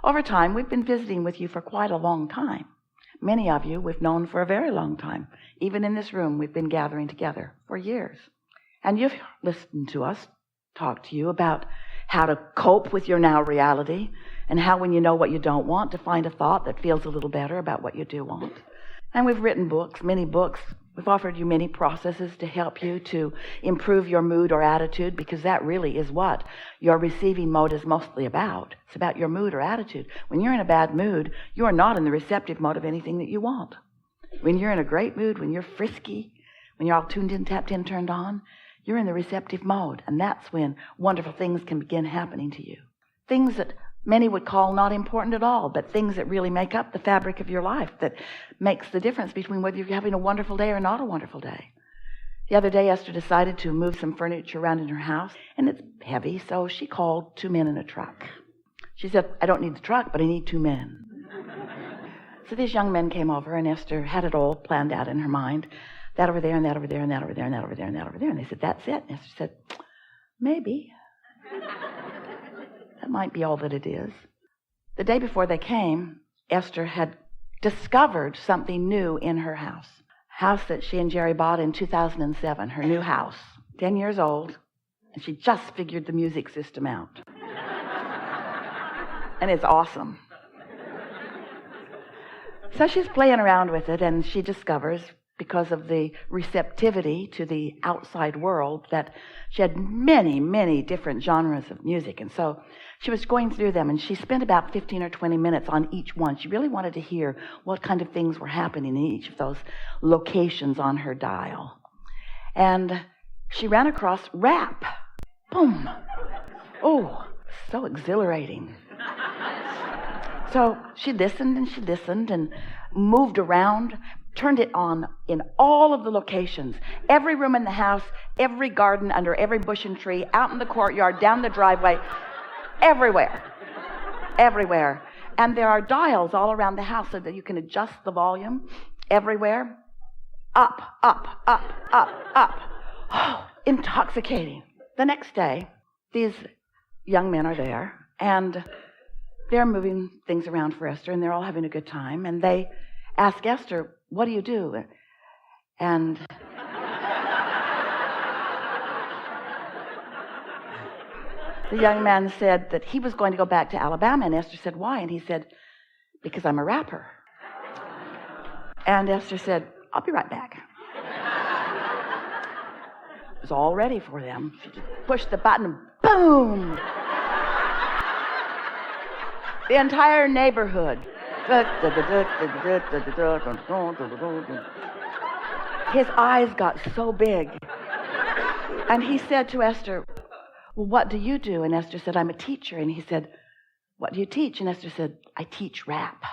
Over time, we've been visiting with you for quite a long time. Many of you we've known for a very long time. Even in this room, we've been gathering together for years. And you've listened to us talk to you about how to cope with your now reality, and how, when you know what you don't want, to find a thought that feels a little better about what you do want. And we've written books, many books. We've offered you many processes to help you to improve your mood or attitude, because that really is what your receiving mode is mostly about. It's about your mood or attitude. When you're in a bad mood, you are not in the receptive mode of anything that you want. When you're in a great mood, when you're frisky, when you're all tuned in, tapped in, turned on, you're in the receptive mode. And that's when wonderful things can begin happening to you. Things that many would call not important at all, but things that really make up the fabric of your life, that makes the difference between whether you're having a wonderful day or not a wonderful day. The other day, Esther decided to move some furniture around in her house, and it's heavy, so she called 2 men in a truck. She said, I don't need the truck, but I need 2 men. So these young men came over, and Esther had it all planned out in her mind. That over there, and that over there, and that over there, and that over there, and that over there. And they said, that's it. And Esther said, maybe. That might be all that it is. The day before they came, Esther had discovered something new in her house. House that she and Jerry bought in 2007, her new house. 10 years old, and she just figured the music system out. And it's awesome. So she's playing around with it, and she discovers, because of the receptivity to the outside world, that she had many, many different genres of music. And so she was going through them, and she spent about 15 or 20 minutes on each one. She really wanted to hear what kind of things were happening in each of those locations on her dial. And she ran across rap. Boom. Oh, so exhilarating. So she listened and moved around, turned it on in all of the locations. Every room in the house, every garden, under every bush and tree, out in the courtyard, down the driveway, everywhere. Everywhere. And there are dials all around the house so that you can adjust the volume everywhere. Up, up, up, up, up. Oh, intoxicating. The next day, these young men are there, and they're moving things around for Esther, and they're all having a good time. And they ask Esther, what do you do? And the young man said that he was going to go back to Alabama, and Esther said, why? And he said, because I'm a rapper. And Esther said, I'll be right back. It was all ready for them. She just pushed the button, and boom! The entire neighborhood. His eyes got so big. And he said to Esther, well, what do you do? And Esther said, I'm a teacher. And he said, what do you teach? And Esther said, I teach rap.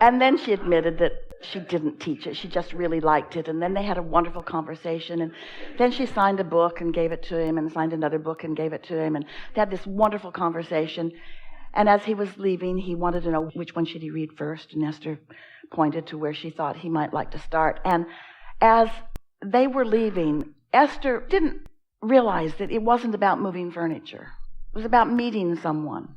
And then she admitted that she didn't teach it. She just really liked it. And then they had a wonderful conversation. And then she signed a book and gave it to him, and signed another book and gave it to him. And they had this wonderful conversation. And as he was leaving, he wanted to know which one should he read first. And Esther pointed to where she thought he might like to start. And as they were leaving, Esther didn't realize that it wasn't about moving furniture. It was about meeting someone.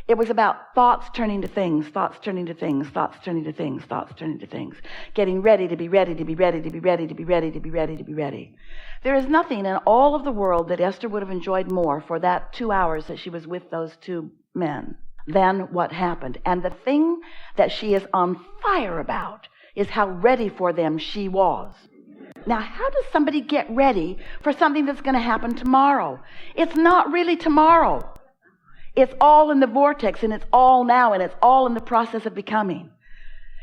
It was about thoughts turning to things, thoughts turning to things, thoughts turning to things, thoughts turning to things. Getting ready to be ready, to be ready, to be ready, to be ready, to be ready, to be ready. There is nothing in all of the world that Esther would have enjoyed more for that 2 hours that she was with those 2 men than what happened. And the thing that she is on fire about is how ready for them she was. Now, how does somebody get ready for something that's going to happen tomorrow? It's not really tomorrow. It's all in the vortex, and it's all now, and it's all in the process of becoming.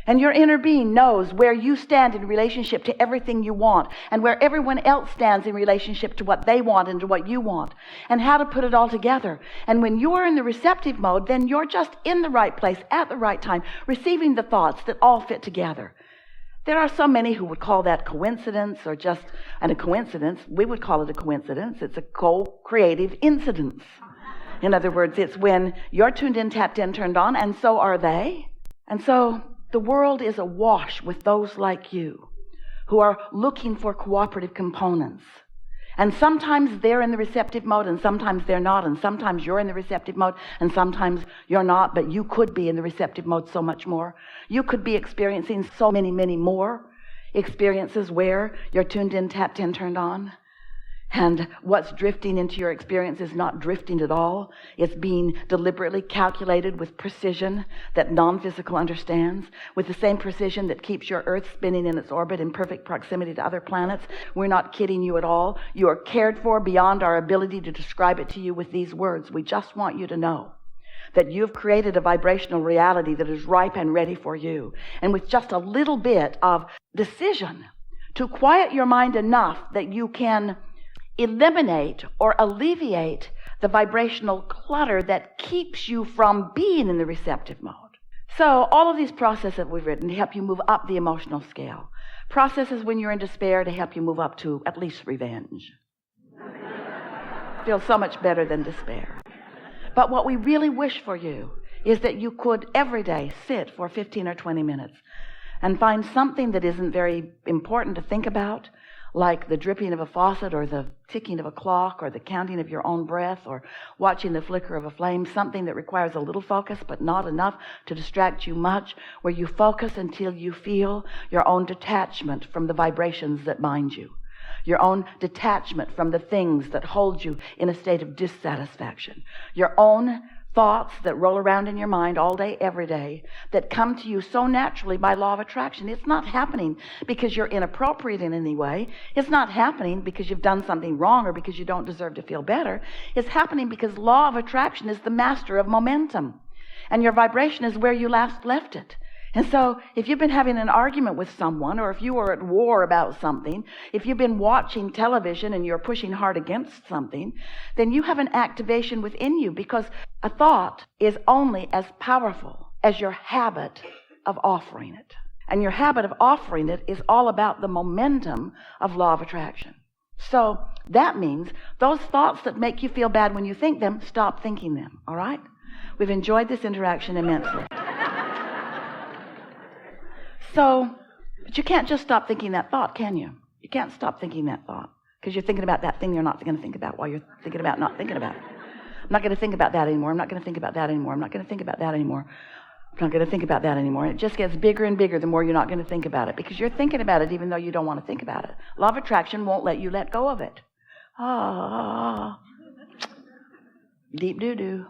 And your inner being knows where you stand in relationship to everything you want, and where everyone else stands in relationship to what they want and to what you want, and how to put it all together. And when you're in the receptive mode, then you're just in the right place at the right time, receiving the thoughts that all fit together. There are so many who would call that coincidence, or just, and a coincidence, we would call it a coincidence. It's a co-creative incidence. In other words, it's when you're tuned in, tapped in, turned on, and so are they. And so the world is awash with those like you who are looking for cooperative components. And sometimes they're in the receptive mode and sometimes they're not. And sometimes you're in the receptive mode and sometimes you're not. But you could be in the receptive mode so much more. You could be experiencing so many, many more experiences where you're tuned in, tapped in, turned on. And what's drifting into your experience is not drifting at all. It's being deliberately calculated with precision that non-physical understands, with the same precision that keeps your Earth spinning in its orbit in perfect proximity to other planets. We're not kidding you at all. You are cared for beyond our ability to describe it to you with these words. We just want you to know that you've created a vibrational reality that is ripe and ready for you. And with just a little bit of decision to quiet your mind enough that you can eliminate or alleviate the vibrational clutter that keeps you from being in the receptive mode. So all of these processes that we've written to help you move up the emotional scale. Processes when you're in despair to help you move up to at least revenge. Feels so much better than despair. But what we really wish for you is that you could every day sit for 15 or 20 minutes and find something that isn't very important to think about, like the dripping of a faucet or the ticking of a clock or the counting of your own breath or watching the flicker of a flame, something that requires a little focus but not enough to distract you much, where you focus until you feel your own detachment from the vibrations that bind you, your own detachment from the things that hold you in a state of dissatisfaction, your own thoughts that roll around in your mind all day, every day, that come to you so naturally by law of attraction. It's not happening because you're inappropriate in any way. It's not happening because you've done something wrong or because you don't deserve to feel better. It's happening because law of attraction is the master of momentum, and your vibration is where you last left it. And so if you've been having an argument with someone, or if you were at war about something, if you've been watching television and you're pushing hard against something, then you have an activation within you, because a thought is only as powerful as your habit of offering it. And your habit of offering it is all about the momentum of law of attraction. So that means those thoughts that make you feel bad when you think them, stop thinking them, all right? We've enjoyed this interaction immensely. So, but you can't just stop thinking that thought, can you? You can't stop thinking that thought because you're thinking about that thing you're not going to think about while you're thinking about not thinking about it. I'm not going to think about that anymore. I'm not going to think about that anymore. I'm not going to think about that anymore. I'm not going to think about that anymore. And it just gets bigger and bigger the more you're not going to think about it, because you're thinking about it even though you don't want to think about it. Law of attraction won't let you let go of it. Deep doo-doo.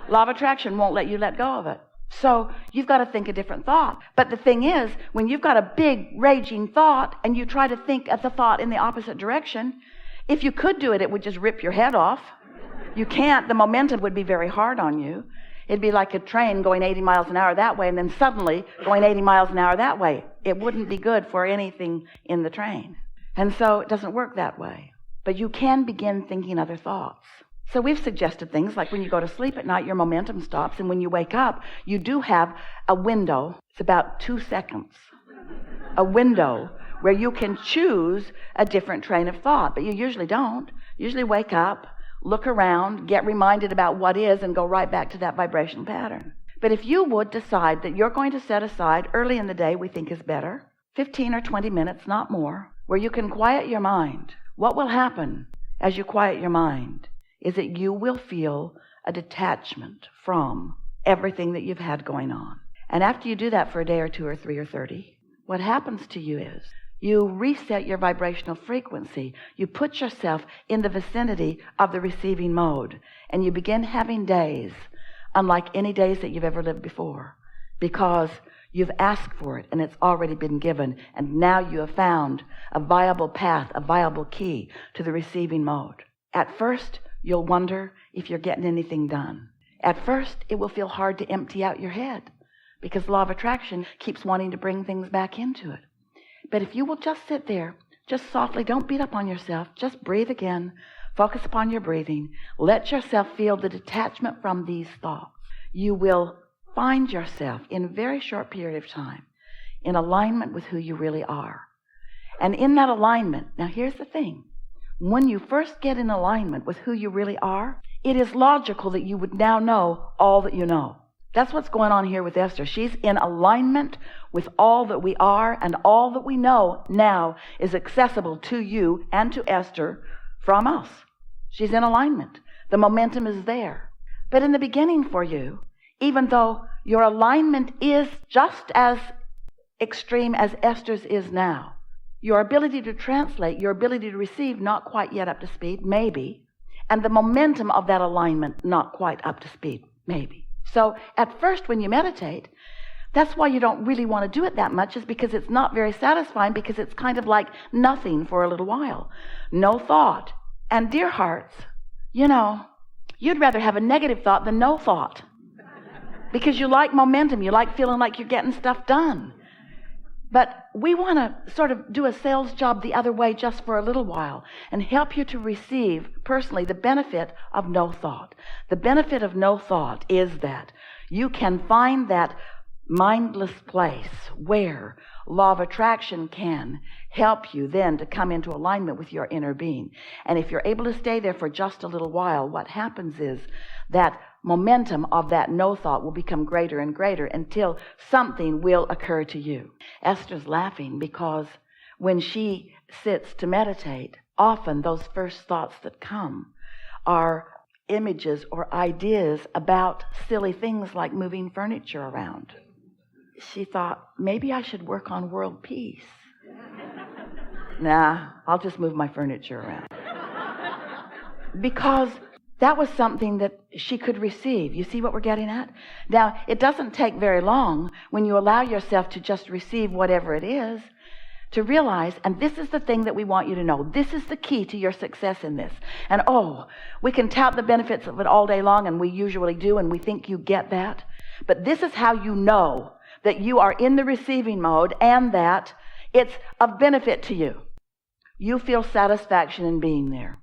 Law of attraction won't let you let go of it. So you've got to think a different thought. But the thing is, when you've got a big raging thought and you try to think of the thought in the opposite direction, if you could do it, it would just rip your head off. You can't. The momentum would be very hard on you. It'd be like a train going 80 miles an hour that way and then suddenly going 80 miles an hour that way. It wouldn't be good for anything in the train. And so it doesn't work that way. But you can begin thinking other thoughts. So we've suggested things like when you go to sleep at night, your momentum stops, and when you wake up, you do have a window. It's about 2 seconds. A window where you can choose a different train of thought, but you usually don't. You usually wake up, look around, get reminded about what is, and go right back to that vibration pattern. But if you would decide that you're going to set aside early in the day, we think is better, 15 or 20 minutes, not more, where you can quiet your mind. What will happen as you quiet your mind is that you will feel a detachment from everything that you've had going on. And after you do that for a day or 2 or 3 or 30, what happens to you is you reset your vibrational frequency. You put yourself in the vicinity of the receiving mode, and you begin having days unlike any days that you've ever lived before, because you've asked for it and it's already been given, and now you have found a viable path, a viable key to the receiving mode. At first, you'll wonder if you're getting anything done. At first, it will feel hard to empty out your head because law of attraction keeps wanting to bring things back into it. But if you will just sit there, just softly, don't beat up on yourself, just breathe again, focus upon your breathing, let yourself feel the detachment from these thoughts, you will find yourself in a very short period of time in alignment with who you really are. And in that alignment, now here's the thing, when you first get in alignment with who you really are, it is logical that you would now know all that you know. That's what's going on here with Esther. She's in alignment with all that we are, and all that we know now is accessible to you and to Esther from us. She's in alignment. The momentum is there. But in the beginning for you, even though your alignment is just as extreme as Esther's is now, your ability to translate, your ability to receive, not quite yet up to speed, maybe, and the momentum of that alignment, not quite up to speed, maybe. So at first when you meditate, that's why you don't really want to do it that much, is because it's not very satisfying, because it's kind of like nothing for a little while. No thought. And dear hearts, you'd rather have a negative thought than no thought. Because you like momentum. You like feeling like you're getting stuff done. But we want to sort of do a sales job the other way just for a little while and help you to receive personally the benefit of no thought. The benefit of no thought is that you can find that mindless place where law of attraction can help you then to come into alignment with your inner being. And if you're able to stay there for just a little while, what happens is that momentum of that no thought will become greater and greater until something will occur to you. Esther's laughing because when she sits to meditate, often those first thoughts that come are images or ideas about silly things like moving furniture around. She thought, maybe I should work on world peace. Nah, I'll just move my furniture around. Because that was something that she could receive. You see what we're getting at? Now, it doesn't take very long when you allow yourself to just receive whatever it is to realize, and this is the thing that we want you to know, this is the key to your success in this. And we can tout the benefits of it all day long, and we usually do, and we think you get that. But this is how you know that you are in the receiving mode and that it's of benefit to you. You feel satisfaction in being there.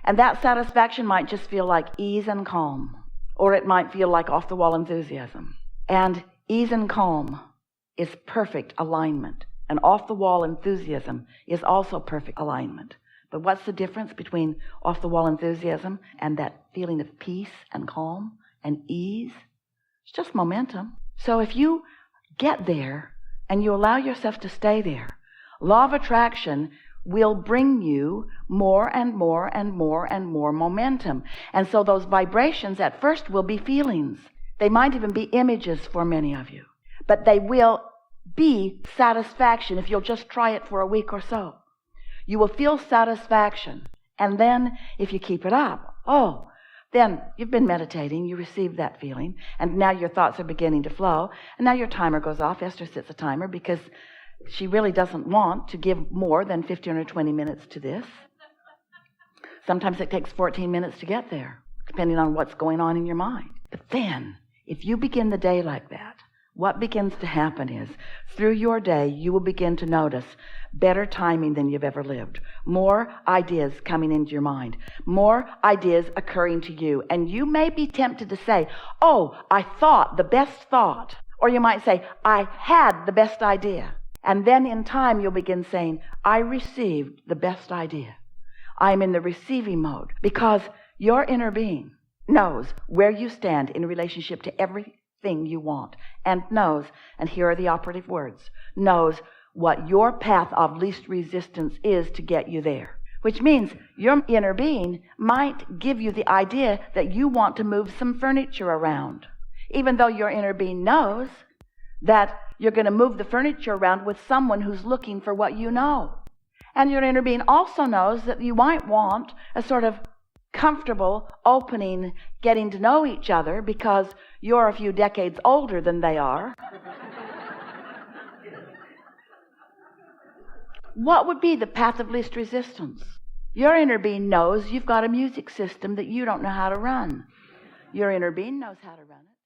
And that satisfaction might just feel like ease and calm, or it might feel like off-the-wall enthusiasm. And ease and calm is perfect alignment. And off-the-wall enthusiasm is also perfect alignment. But what's the difference between off-the-wall enthusiasm and that feeling of peace and calm and ease? It's just momentum. So if you get there and you allow yourself to stay there, law of attraction will bring you more and more and more and more momentum. And so those vibrations at first will be feelings. They might even be images for many of you. But they will be satisfaction if you'll just try it for a week or so. You will feel satisfaction. And then if you keep it up, then you've been meditating, you received that feeling, and now your thoughts are beginning to flow, and now your timer goes off. Esther sets a timer because she really doesn't want to give more than 15 or 20 minutes to this. Sometimes it takes 14 minutes to get there, depending on what's going on in your mind. But then, if you begin the day like that, what begins to happen is, through your day, you will begin to notice better timing than you've ever lived. More ideas coming into your mind. More ideas occurring to you. And you may be tempted to say, I thought the best thought. Or you might say, I had the best idea. And then in time, you'll begin saying, I received the best idea. I'm in the receiving mode. Because your inner being knows where you stand in relationship to everything you want, and knows, and here are the operative words, knows what your path of least resistance is to get you there. Which means your inner being might give you the idea that you want to move some furniture around, even though your inner being knows that you're going to move the furniture around with someone who's looking for what you know. And your inner being also knows that you might want a sort of comfortable opening, getting to know each other because you're a few decades older than they are. What would be the path of least resistance? Your inner being knows you've got a music system that you don't know how to run. Your inner being knows how to run it.